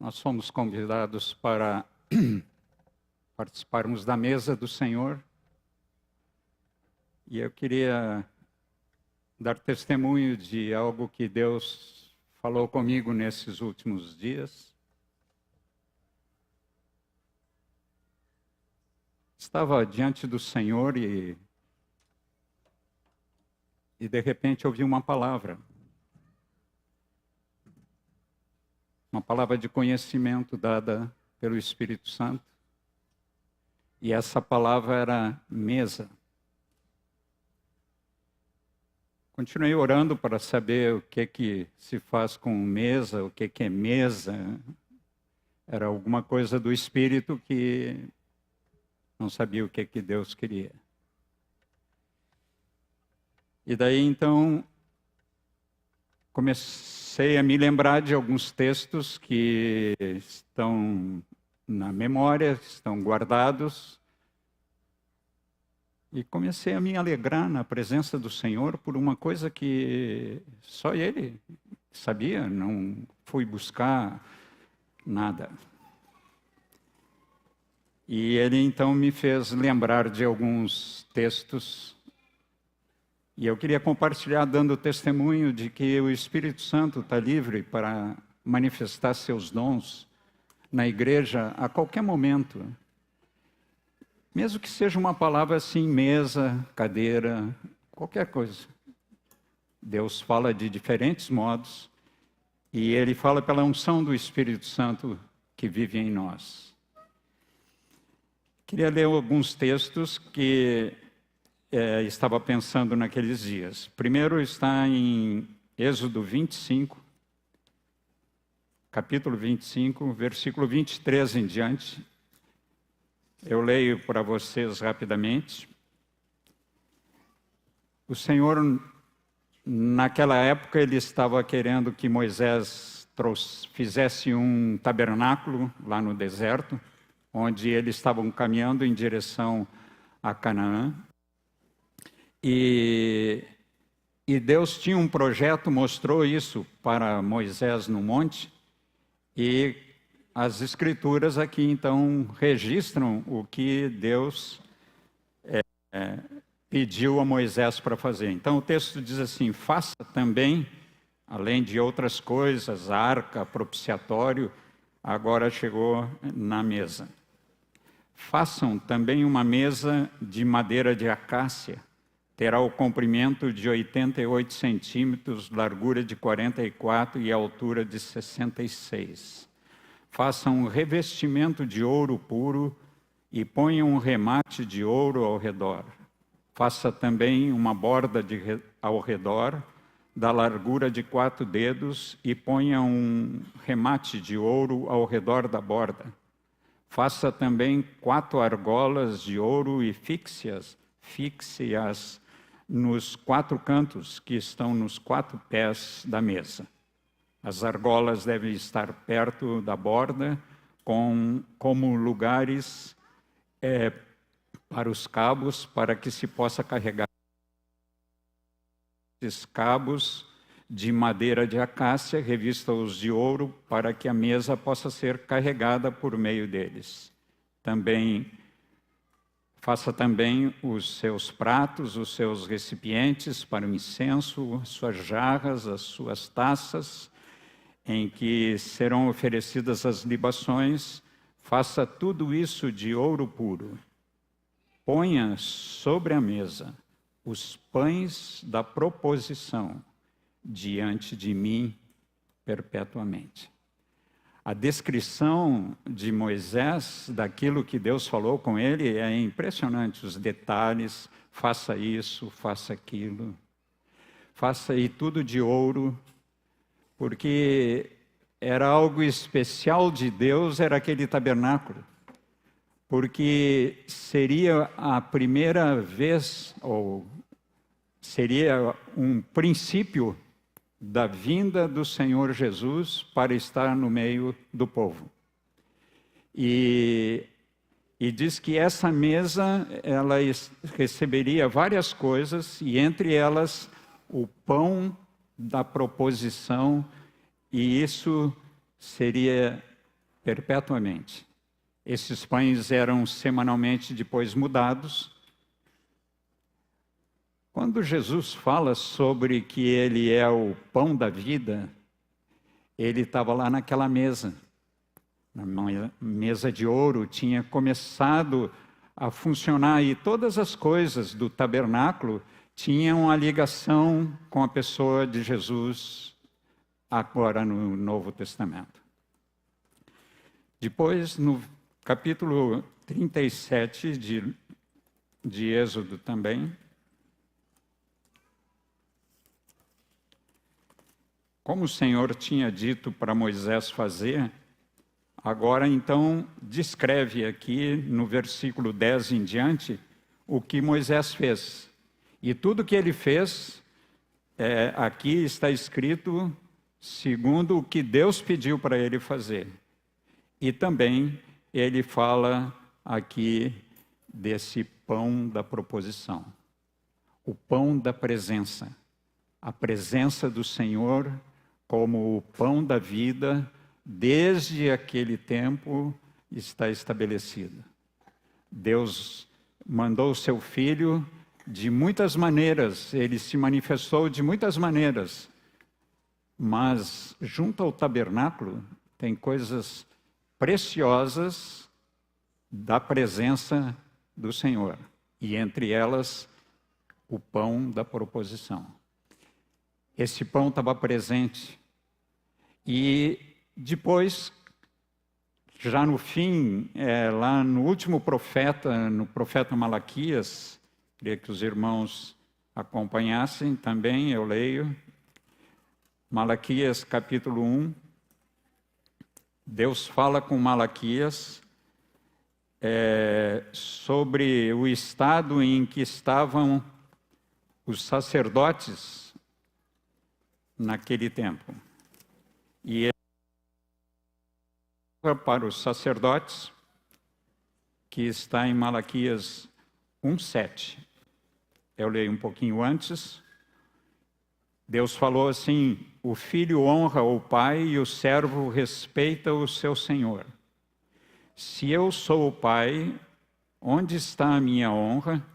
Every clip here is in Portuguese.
Nós fomos convidados para participarmos da mesa do Senhor. E eu queria dar testemunho de algo que Deus falou comigo nesses últimos dias. Estava diante do Senhor e de repente ouvi uma palavra. Uma palavra de conhecimento dada pelo Espírito Santo. E essa palavra era mesa. Continuei orando para saber o que se faz com mesa, o que é mesa. Era alguma coisa do Espírito que não sabia o que Deus queria. E daí então comecei a me lembrar de alguns textos que estão na memória, estão guardados. E comecei a me alegrar na presença do Senhor por uma coisa que só Ele sabia, não fui buscar nada. E Ele então me fez lembrar de alguns textos. E eu queria compartilhar dando testemunho de que o Espírito Santo está livre para manifestar seus dons na igreja a qualquer momento. Mesmo que seja uma palavra assim, mesa, cadeira, qualquer coisa. Deus fala de diferentes modos e Ele fala pela unção do Espírito Santo que vive em nós. Queria ler alguns textos que estava pensando naqueles dias. Primeiro está em Êxodo 25, capítulo 25, versículo 23 em diante. Eu leio para vocês rapidamente. O Senhor, naquela época, Ele estava querendo que Moisés fizesse um tabernáculo lá no deserto, onde eles estavam caminhando em direção a Canaã. E Deus tinha um projeto, mostrou isso para Moisés no monte, e as Escrituras aqui, então, registram o que Deus pediu a Moisés para fazer. Então, o texto diz assim: faça também, além de outras coisas, arca, propiciatório, agora chegou na mesa. Façam também uma mesa de madeira de acácia. Terá o comprimento de 88 centímetros, largura de 44 e altura de 66. Façam um revestimento de ouro puro e ponham um remate de ouro ao redor. Faça também uma borda ao redor, da largura de 4 dedos, e ponha um remate de ouro ao redor da borda. Faça também 4 argolas de ouro e fixe-as nos 4 cantos que estão nos 4 pés da mesa. As argolas devem estar perto da borda, como lugares para os cabos, para que se possa carregar esses cabos de madeira de acácia, revista-os de ouro, para que a mesa possa ser carregada por meio deles. Faça também os seus pratos, os seus recipientes para o incenso, as suas jarras, as suas taças, em que serão oferecidas as libações. Faça tudo isso de ouro puro. Ponha sobre a mesa os pães da proposição diante de mim perpetuamente. A descrição de Moisés, daquilo que Deus falou com ele, é impressionante. Os detalhes: faça isso, faça aquilo. Faça aí tudo de ouro, porque era algo especial de Deus, era aquele tabernáculo. Porque seria a primeira vez, ou seria um princípio da vinda do Senhor Jesus para estar no meio do povo. E diz que essa mesa, ela receberia várias coisas, e entre elas o pão da proposição, e isso seria perpetuamente. Esses pães eram semanalmente depois mudados. Quando Jesus fala sobre que ele é o pão da vida, ele estava lá naquela mesa, na mesa de ouro, tinha começado a funcionar e todas as coisas do tabernáculo tinham a ligação com a pessoa de Jesus agora no Novo Testamento. Depois, no capítulo 37 de Êxodo também, como o Senhor tinha dito para Moisés fazer, agora então descreve aqui no versículo 10 em diante o que Moisés fez. E tudo que ele fez, aqui está escrito segundo o que Deus pediu para ele fazer. E também ele fala aqui desse pão da proposição, o pão da presença, a presença do Senhor como o pão da vida, desde aquele tempo está estabelecida. Deus mandou o seu Filho de muitas maneiras, ele se manifestou de muitas maneiras, mas junto ao tabernáculo tem coisas preciosas da presença do Senhor, e entre elas o pão da proposição. Esse pão estava presente. E depois, já no fim, lá no último profeta, no profeta Malaquias, queria que os irmãos acompanhassem também, eu leio. Malaquias capítulo 1. Deus fala com Malaquias sobre o estado em que estavam os sacerdotes naquele tempo. E ele para os sacerdotes, que está em Malaquias 1:7. Eu leio um pouquinho antes. Deus falou assim: o filho honra o pai e o servo respeita o seu senhor. Se eu sou o pai, onde está a minha honra?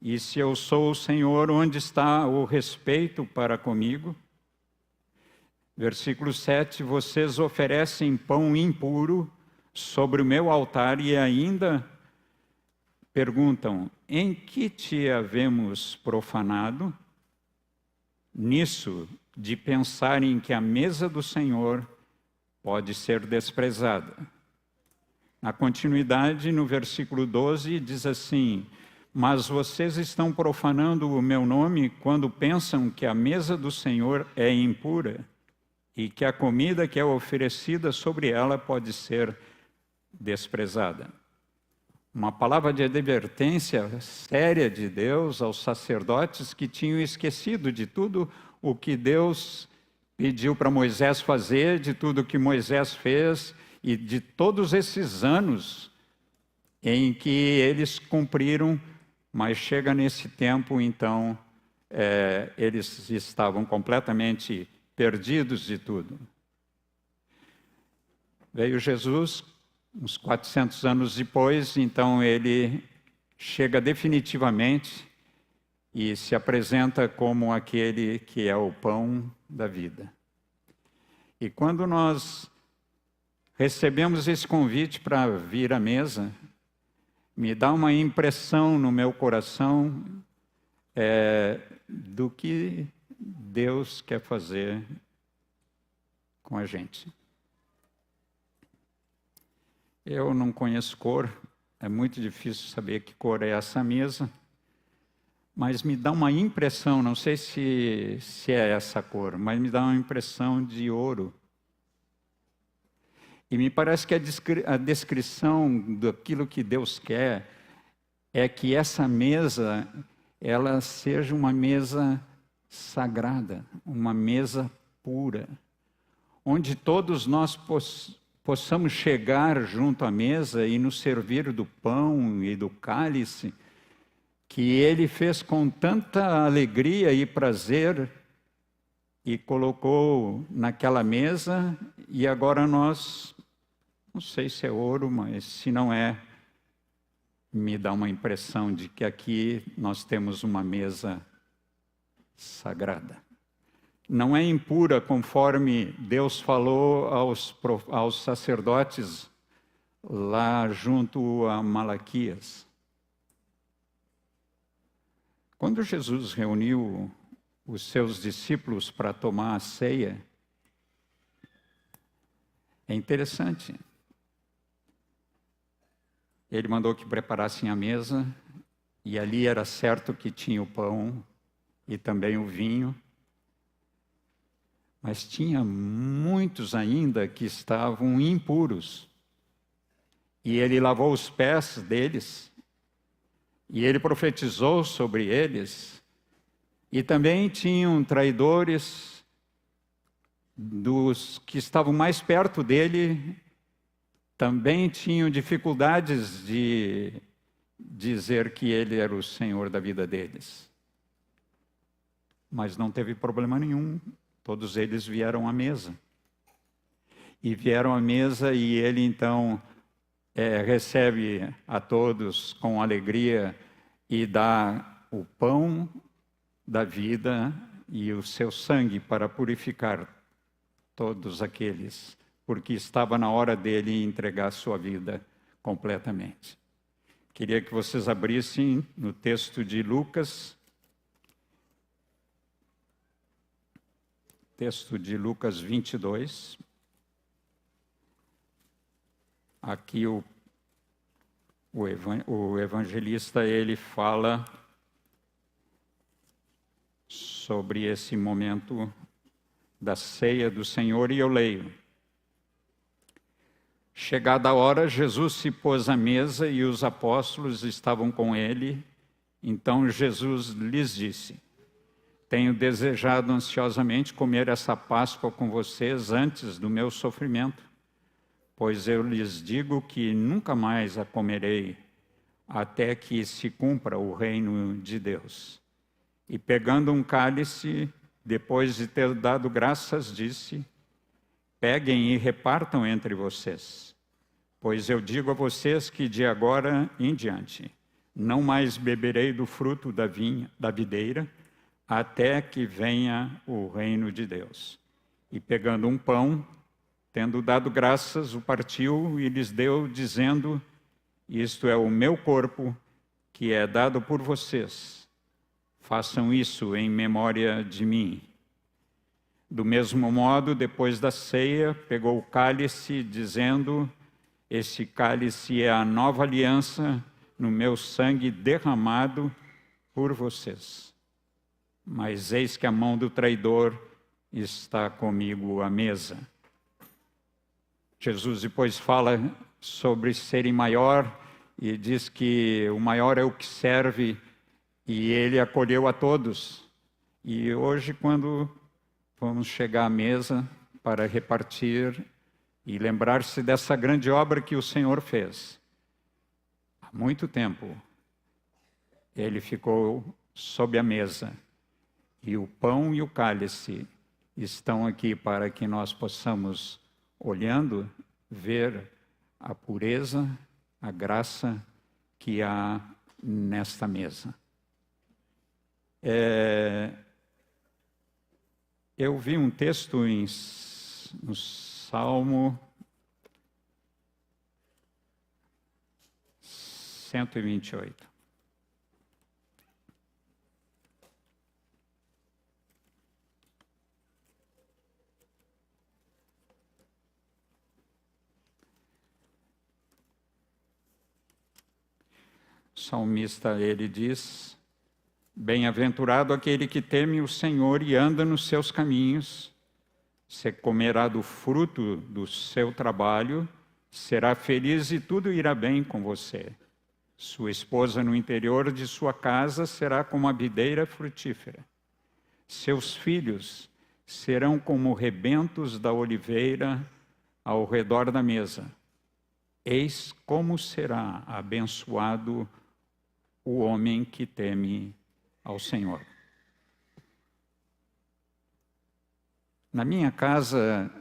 E se eu sou o Senhor, onde está o respeito para comigo? Versículo 7, vocês oferecem pão impuro sobre o meu altar e ainda perguntam, em que te havemos profanado? Nisso, de pensarem que a mesa do Senhor pode ser desprezada. Na continuidade, no versículo 12, diz assim, mas vocês estão profanando o meu nome quando pensam que a mesa do Senhor é impura e que a comida que é oferecida sobre ela pode ser desprezada. Uma palavra de advertência séria de Deus aos sacerdotes que tinham esquecido de tudo o que Deus pediu para Moisés fazer, de tudo que Moisés fez e de todos esses anos em que eles cumpriram, mas chega nesse tempo, então, eles estavam completamente perdidos de tudo. Veio Jesus, uns 400 anos depois, então ele chega definitivamente e se apresenta como aquele que é o pão da vida. E quando nós recebemos esse convite para vir à mesa, me dá uma impressão no meu coração do que Deus quer fazer com a gente. Eu não conheço cor, é muito difícil saber que cor é essa mesa, mas me dá uma impressão, não sei se é essa cor, mas me dá uma impressão de ouro. E me parece que a descrição daquilo que Deus quer é que essa mesa, ela seja uma mesa sagrada, uma mesa pura, onde todos nós possamos chegar junto à mesa e nos servir do pão e do cálice, que Ele fez com tanta alegria e prazer e colocou naquela mesa, e agora nós Não sei se é ouro, mas se não é, me dá uma impressão de que aqui nós temos uma mesa sagrada. Não é impura, conforme Deus falou aos sacerdotes lá junto a Malaquias. Quando Jesus reuniu os seus discípulos para tomar a ceia, é interessante. Ele mandou que preparassem a mesa, e ali era certo que tinha o pão e também o vinho. Mas tinha muitos ainda que estavam impuros. E ele lavou os pés deles, e ele profetizou sobre eles. E também tinham traidores dos que estavam mais perto dele, também tinham dificuldades de dizer que ele era o Senhor da vida deles. Mas não teve problema nenhum, todos eles vieram à mesa. E vieram à mesa e ele então recebe a todos com alegria e dá o pão da vida e o seu sangue para purificar todos aqueles, porque estava na hora dele entregar sua vida completamente. Queria que vocês abrissem no texto de Lucas, texto de Lucas 22. Aqui o evangelista, ele fala sobre esse momento da ceia do Senhor, e eu leio. Chegada a hora, Jesus se pôs à mesa e os apóstolos estavam com ele. Então Jesus lhes disse: tenho desejado ansiosamente comer essa Páscoa com vocês antes do meu sofrimento, pois eu lhes digo que nunca mais a comerei, até que se cumpra o reino de Deus. E pegando um cálice, depois de ter dado graças, disse: peguem e repartam entre vocês, pois eu digo a vocês que de agora em diante não mais beberei do fruto da videira, até que venha o reino de Deus. E pegando um pão, tendo dado graças, o partiu e lhes deu, dizendo: isto é o meu corpo, que é dado por vocês. Façam isso em memória de mim. Do mesmo modo, depois da ceia, pegou o cálice, dizendo: esse cálice é a nova aliança no meu sangue derramado por vocês. Mas eis que a mão do traidor está comigo à mesa. Jesus depois fala sobre serem maior e diz que o maior é o que serve, e ele acolheu a todos. E hoje, quando vamos chegar à mesa para repartir e lembrar-se dessa grande obra que o Senhor fez, há muito tempo ele ficou sob a mesa, e o pão e o cálice estão aqui para que nós possamos, olhando, ver a pureza, a graça que há nesta mesa. Eu vi um texto no Salmo 128. O salmista, ele diz: bem-aventurado aquele que teme o Senhor e anda nos seus caminhos, se comerá do fruto do seu trabalho, será feliz e tudo irá bem com você. Sua esposa no interior de sua casa será como a videira frutífera. Seus filhos serão como rebentos da oliveira ao redor da mesa. Eis como será abençoado o homem que teme ao Senhor. Na minha casa,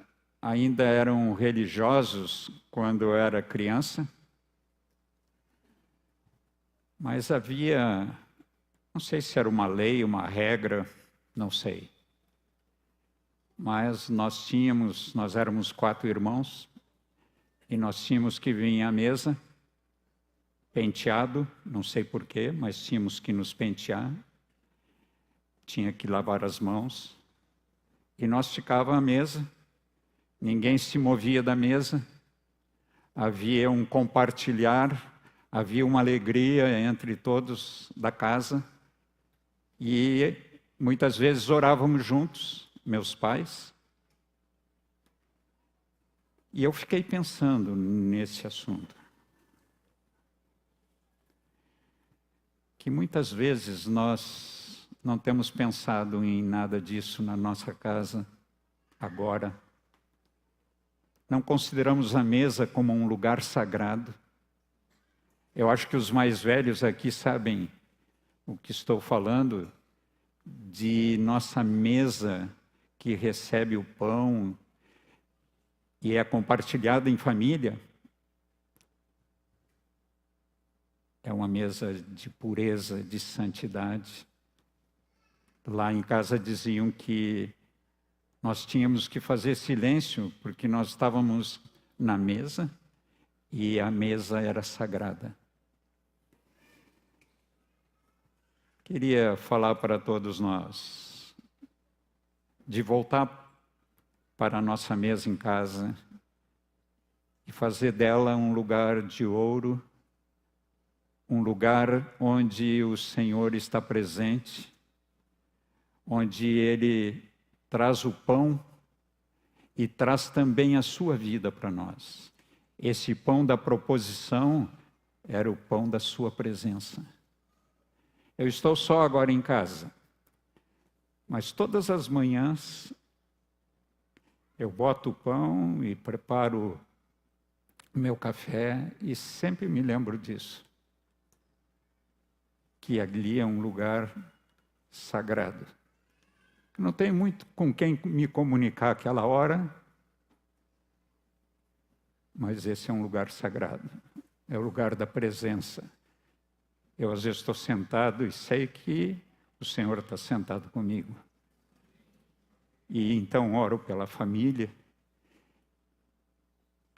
ainda eram religiosos quando eu era criança, mas havia, não sei se era uma lei, uma regra, não sei. Mas nós éramos 4 irmãos, e nós tínhamos que vir à mesa, penteado, não sei porquê, mas tínhamos que nos pentear, tinha que lavar as mãos, e nós ficávamos à mesa, ninguém se movia da mesa, havia um compartilhar, havia uma alegria entre todos da casa, e muitas vezes orávamos juntos, meus pais. E eu fiquei pensando nesse assunto. Que muitas vezes nós não temos pensado em nada disso na nossa casa agora. Não consideramos a mesa como um lugar sagrado. Eu acho que os mais velhos aqui sabem o que estou falando, de nossa mesa que recebe o pão e é compartilhada em família. É uma mesa de pureza, de santidade. Lá em casa diziam que nós tínhamos que fazer silêncio, porque nós estávamos na mesa e a mesa era sagrada. Queria falar para todos nós de voltar para a nossa mesa em casa e fazer dela um lugar de ouro, um lugar onde o Senhor está presente, onde Ele traz o pão e traz também a sua vida para nós. Esse pão da proposição era o pão da sua presença. Eu estou só agora em casa, mas todas as manhãs eu boto o pão e preparo o meu café e sempre me lembro disso. Que ali é um lugar sagrado. Não tenho muito com quem me comunicar aquela hora, mas esse é um lugar sagrado. É o lugar da presença. Eu às vezes estou sentado e sei que o Senhor está sentado comigo. E então oro pela família.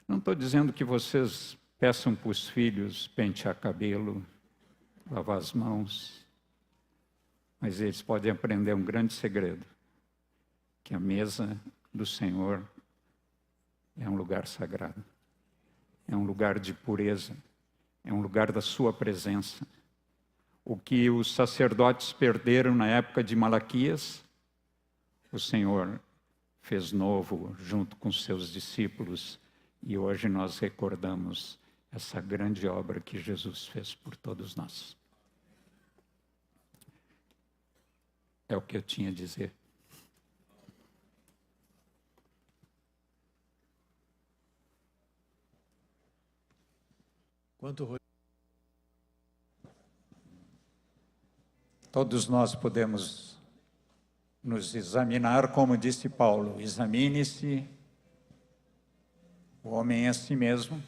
Não estou dizendo que vocês peçam para os filhos pentear cabelo, lavar as mãos, mas eles podem aprender um grande segredo, que a mesa do Senhor é um lugar sagrado, é um lugar de pureza, é um lugar da sua presença. O que os sacerdotes perderam na época de Malaquias, o Senhor fez novo junto com seus discípulos, e hoje nós recordamos essa grande obra que Jesus fez por todos nós. É o que eu tinha a dizer. Todos nós podemos nos examinar, como disse Paulo, examine-se o homem a si mesmo,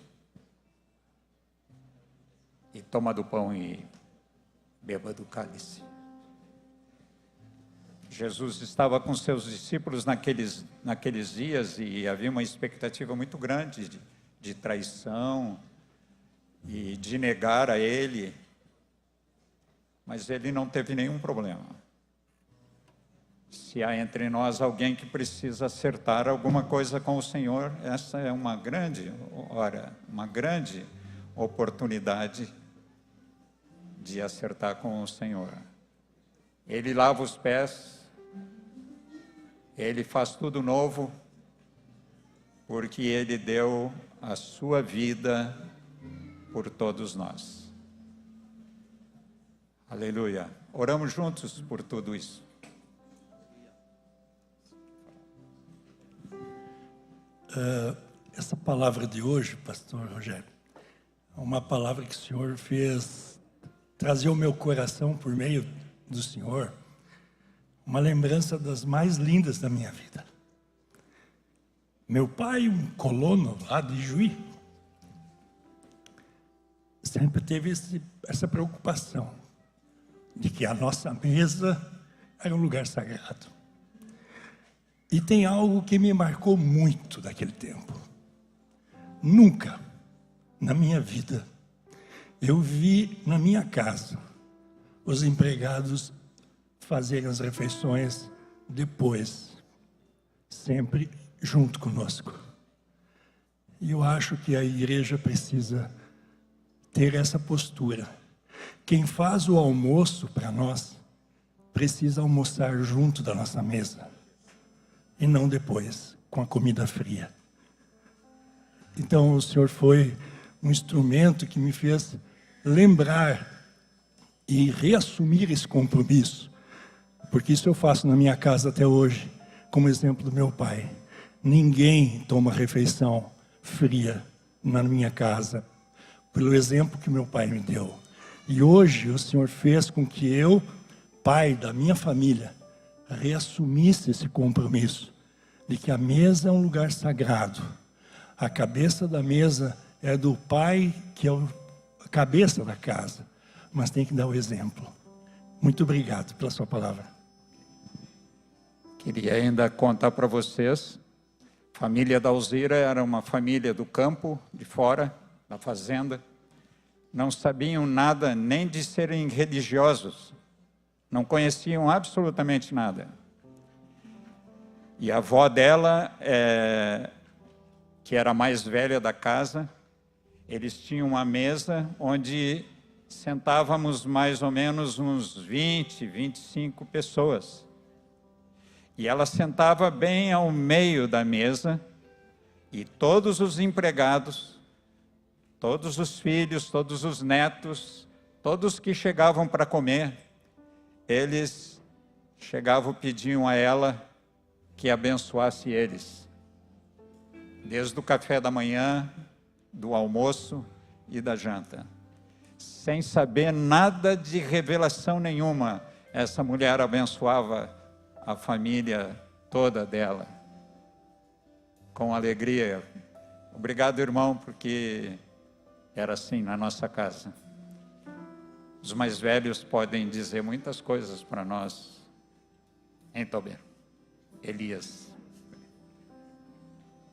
e toma do pão e beba do cálice. Jesus estava com seus discípulos naqueles dias e havia uma expectativa muito grande de traição e de negar a ele, mas ele não teve nenhum problema. Se há entre nós alguém que precisa acertar alguma coisa com o Senhor, essa é uma grande hora, uma grande oportunidade de acertar com o Senhor. Ele lava os pés, Ele faz tudo novo, porque Ele deu a sua vida por todos nós. Aleluia. Oramos juntos por tudo isso. Essa palavra de hoje, pastor Rogério, é uma palavra que o Senhor fez trazer ao meu coração, por meio do Senhor, uma lembrança das mais lindas da minha vida. Meu pai, um colono lá de Juí, sempre teve essa preocupação de que a nossa mesa era um lugar sagrado. E tem algo que me marcou muito daquele tempo. Nunca, na minha vida, eu vi na minha casa os empregados fazerem as refeições depois, sempre junto conosco. E eu acho que a igreja precisa ter essa postura. Quem faz o almoço para nós, precisa almoçar junto da nossa mesa, e não depois, com a comida fria. Então o Senhor foi um instrumento que me fez lembrar e reassumir esse compromisso, porque isso eu faço na minha casa até hoje, como exemplo do meu pai. Ninguém toma refeição fria na minha casa, pelo exemplo que meu pai me deu. E hoje o Senhor fez com que eu, pai da minha família, reassumisse esse compromisso, de que a mesa é um lugar sagrado. A cabeça da mesa é do pai, que é a cabeça da casa, mas tem que dar o exemplo. Muito obrigado pela sua palavra. Queria ainda contar para vocês, a família da Alzira era uma família do campo, de fora, da fazenda. Não sabiam nada nem de serem religiosos, não conheciam absolutamente nada. E a avó dela, que era a mais velha da casa, eles tinham uma mesa onde sentávamos mais ou menos uns 20, 25 pessoas. E ela sentava bem ao meio da mesa, e todos os empregados, todos os filhos, todos os netos, todos que chegavam para comer, eles chegavam e pediam a ela que abençoasse eles. Desde o café da manhã, do almoço e da janta. Sem saber nada de revelação nenhuma, essa mulher abençoava a família toda dela, com alegria. Obrigado, irmão, porque era assim na nossa casa. Os mais velhos podem dizer muitas coisas para nós. Hein, Tober? Elias.